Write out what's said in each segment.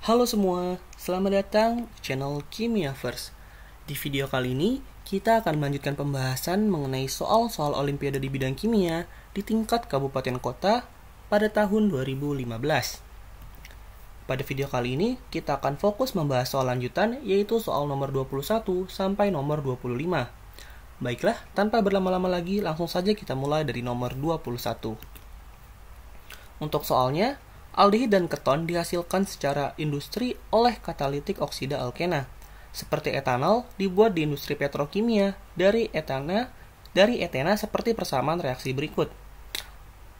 Halo semua, selamat datang di channel Kimia First. Di video kali ini, kita akan melanjutkan pembahasan mengenai soal-soal olimpiade di bidang kimia di tingkat kabupaten kota pada tahun 2015. Pada video kali ini, kita akan fokus membahas soal lanjutan, yaitu soal nomor 21 sampai nomor 25. Baiklah, tanpa berlama-lama lagi, langsung saja kita mulai dari nomor 21. Untuk soalnya, aldehid dan keton dihasilkan secara industri oleh katalitik oksida alkena. Seperti etanol dibuat di industri petrokimia dari etena seperti persamaan reaksi berikut.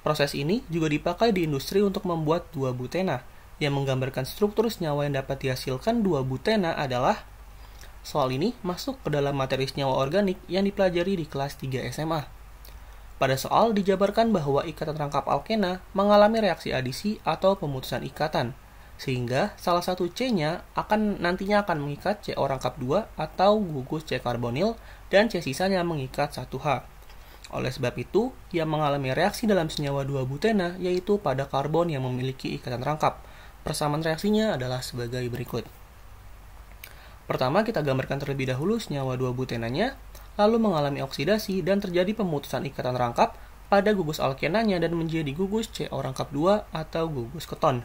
Proses ini juga dipakai di industri untuk membuat 2-butena. Yang menggambarkan struktur senyawa yang dapat dihasilkan 2-butena adalah soal ini masuk ke dalam materi senyawa organik yang dipelajari di kelas 3 SMA. Pada soal dijabarkan bahwa ikatan rangkap alkena mengalami reaksi adisi atau pemutusan ikatan, sehingga salah satu C-nya nantinya akan mengikat CO rangkap 2 atau gugus C karbonil dan C sisanya mengikat 1H. Oleh sebab itu, yang mengalami reaksi dalam senyawa 2-butena yaitu pada karbon yang memiliki ikatan rangkap. Persamaan reaksinya adalah sebagai berikut. Pertama, kita gambarkan terlebih dahulu senyawa 2-butenanya, lalu mengalami oksidasi dan terjadi pemutusan ikatan rangkap pada gugus alkenanya dan menjadi gugus CO rangkap 2 atau gugus keton.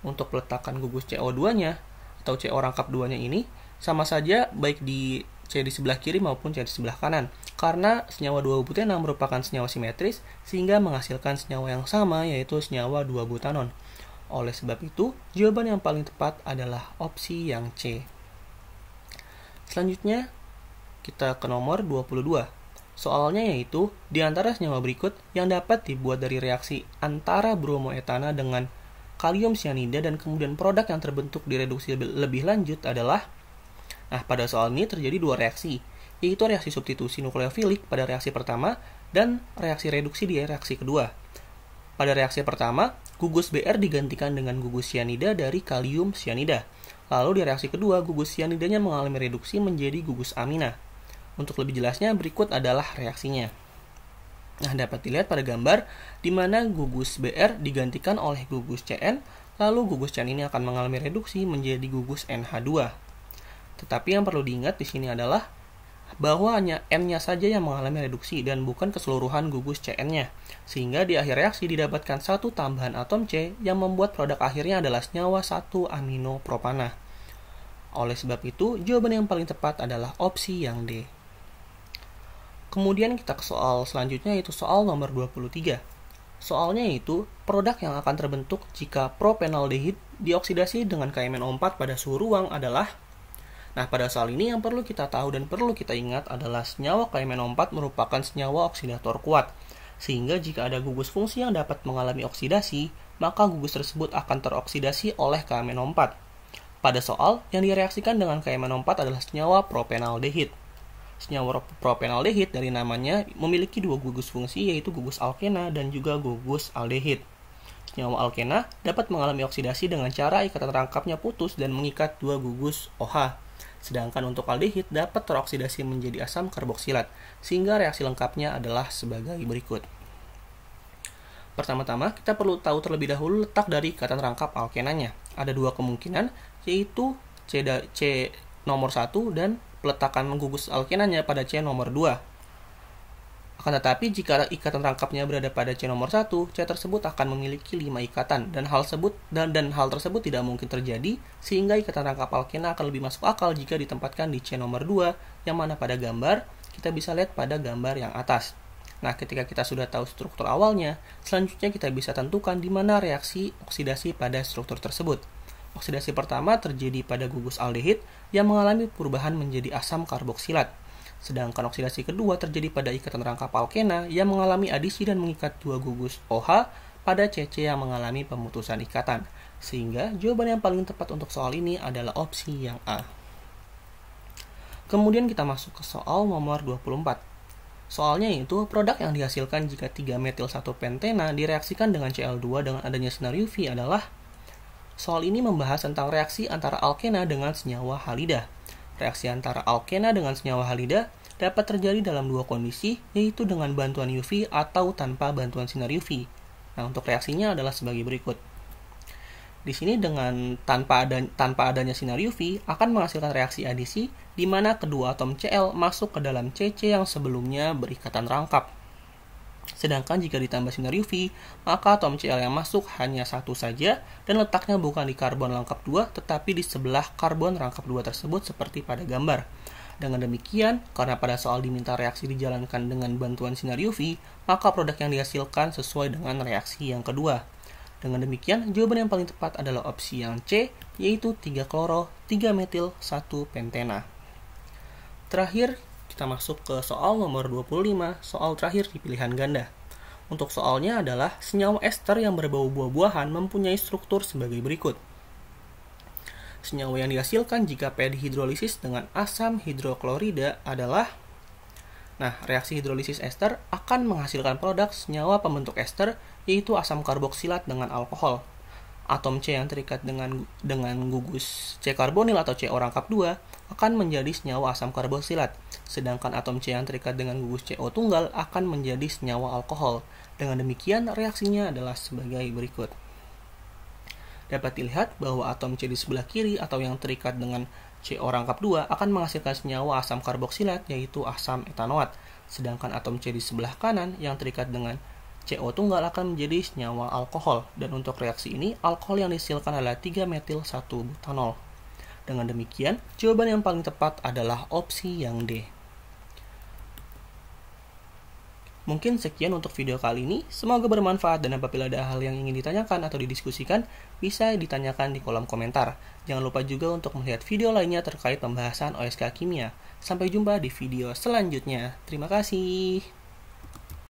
Untuk peletakan gugus CO2-nya atau CO rangkap 2-nya ini sama saja baik di C di sebelah kiri maupun C di sebelah kanan, karena senyawa 2-butena merupakan senyawa simetris sehingga menghasilkan senyawa yang sama, yaitu senyawa 2-butanon. Oleh sebab itu, jawaban yang paling tepat adalah opsi yang C. Selanjutnya, kita ke nomor 22. Soalnya yaitu, di antara senyawa berikut yang dapat dibuat dari reaksi antara bromoetana dengan kalium sianida dan kemudian produk yang terbentuk direduksi lebih lanjut adalah, pada soal ini terjadi dua reaksi, yaitu reaksi substitusi nukleofilik pada reaksi pertama dan reaksi reduksi di reaksi kedua. Pada reaksi pertama, gugus Br digantikan dengan gugus sianida dari kalium sianida. Lalu di reaksi kedua, gugus sianidanya mengalami reduksi menjadi gugus amina. Untuk lebih jelasnya, berikut adalah reaksinya. Dapat dilihat pada gambar di mana gugus Br digantikan oleh gugus Cn, lalu gugus Cn ini akan mengalami reduksi menjadi gugus NH2. Tetapi yang perlu diingat di sini adalah bahwa hanya N-nya saja yang mengalami reduksi dan bukan keseluruhan gugus Cn-nya. Sehingga di akhir reaksi didapatkan satu tambahan atom C yang membuat produk akhirnya adalah senyawa 1-amino propana. Oleh sebab itu, jawaban yang paling tepat adalah opsi yang D. Kemudian kita ke soal selanjutnya, yaitu soal nomor 23. Soalnya yaitu produk yang akan terbentuk jika propenaldehid dioksidasi dengan KMnO4 pada suhu ruang adalah. Pada soal ini yang perlu kita tahu dan perlu kita ingat adalah senyawa KMnO4 merupakan senyawa oksidator kuat. Sehingga jika ada gugus fungsi yang dapat mengalami oksidasi, maka gugus tersebut akan teroksidasi oleh KMnO4. Pada soal, yang direaksikan dengan KMnO4 adalah senyawa propenaldehid. Senyawa propenaldehid dari namanya memiliki dua gugus fungsi, yaitu gugus alkena dan juga gugus aldehid. Senyawa alkena dapat mengalami oksidasi dengan cara ikatan rangkapnya putus dan mengikat dua gugus OH. Sedangkan untuk aldehid dapat teroksidasi menjadi asam karboksilat, sehingga reaksi lengkapnya adalah sebagai berikut. Pertama-tama, kita perlu tahu terlebih dahulu letak dari ikatan rangkap alkenanya. Ada dua kemungkinan, yaitu C nomor 1 dan peletakan gugus alkenanya pada C nomor 2. Akan tetapi, jika ikatan rangkapnya berada pada C nomor 1, C tersebut akan memiliki 5 ikatan, dan hal tersebut tidak mungkin terjadi, sehingga ikatan rangkap alkena akan lebih masuk akal jika ditempatkan di C nomor 2, yang mana pada gambar, kita bisa lihat pada gambar yang atas. Ketika kita sudah tahu struktur awalnya, selanjutnya kita bisa tentukan di mana reaksi oksidasi pada struktur tersebut. Oksidasi pertama terjadi pada gugus aldehid yang mengalami perubahan menjadi asam karboksilat. Sedangkan oksidasi kedua terjadi pada ikatan rangkap alkena yang mengalami adisi dan mengikat dua gugus OH pada CC yang mengalami pemutusan ikatan. Sehingga jawaban yang paling tepat untuk soal ini adalah opsi yang A. Kemudian kita masuk ke soal nomor 24. Soalnya yaitu produk yang dihasilkan jika 3-metil-1-pentena direaksikan dengan Cl2 dengan adanya sinar UV adalah. Soal ini membahas tentang reaksi antara alkena dengan senyawa halida. Reaksi antara alkena dengan senyawa halida dapat terjadi dalam dua kondisi, yaitu dengan bantuan UV atau tanpa bantuan sinar UV. Untuk reaksinya adalah sebagai berikut. Di sini dengan tanpa adanya sinar UV akan menghasilkan reaksi adisi di mana kedua atom Cl masuk ke dalam CC yang sebelumnya berikatan rangkap. Sedangkan jika ditambah sinar UV, maka atom Cl yang masuk hanya satu saja dan letaknya bukan di karbon rangkap 2 tetapi di sebelah karbon rangkap 2 tersebut seperti pada gambar. Dengan demikian, karena pada soal diminta reaksi dijalankan dengan bantuan sinar UV, maka produk yang dihasilkan sesuai dengan reaksi yang kedua. Dengan demikian, jawaban yang paling tepat adalah opsi yang C, yaitu 3-kloro, 3-metil, 1-pentena. Terakhir, kita masuk ke soal nomor 25, soal terakhir di pilihan ganda. Untuk soalnya adalah senyawa ester yang berbau buah-buahan mempunyai struktur sebagai berikut. Senyawa yang dihasilkan jika PET dihidrolisis dengan asam hidroklorida adalah reaksi hidrolisis ester akan menghasilkan produk senyawa pembentuk ester, yaitu asam karboksilat dengan alkohol. Atom C yang terikat dengan gugus C karbonil atau CO rangkap 2 akan menjadi senyawa asam karboksilat, sedangkan atom C yang terikat dengan gugus CO tunggal akan menjadi senyawa alkohol. Dengan demikian, reaksinya adalah sebagai berikut. Dapat dilihat bahwa atom C di sebelah kiri atau yang terikat dengan CO rangkap 2 akan menghasilkan senyawa asam karboksilat yaitu asam etanoat, sedangkan atom C di sebelah kanan yang terikat dengan CO tunggal akan menjadi senyawa alkohol, dan untuk reaksi ini alkohol yang dihasilkan adalah 3-metil 1-butanol. Dengan demikian, jawaban yang paling tepat adalah opsi yang D. Mungkin sekian untuk video kali ini, semoga bermanfaat dan apabila ada hal yang ingin ditanyakan atau didiskusikan, bisa ditanyakan di kolom komentar. Jangan lupa juga untuk melihat video lainnya terkait pembahasan OSK Kimia. Sampai jumpa di video selanjutnya. Terima kasih.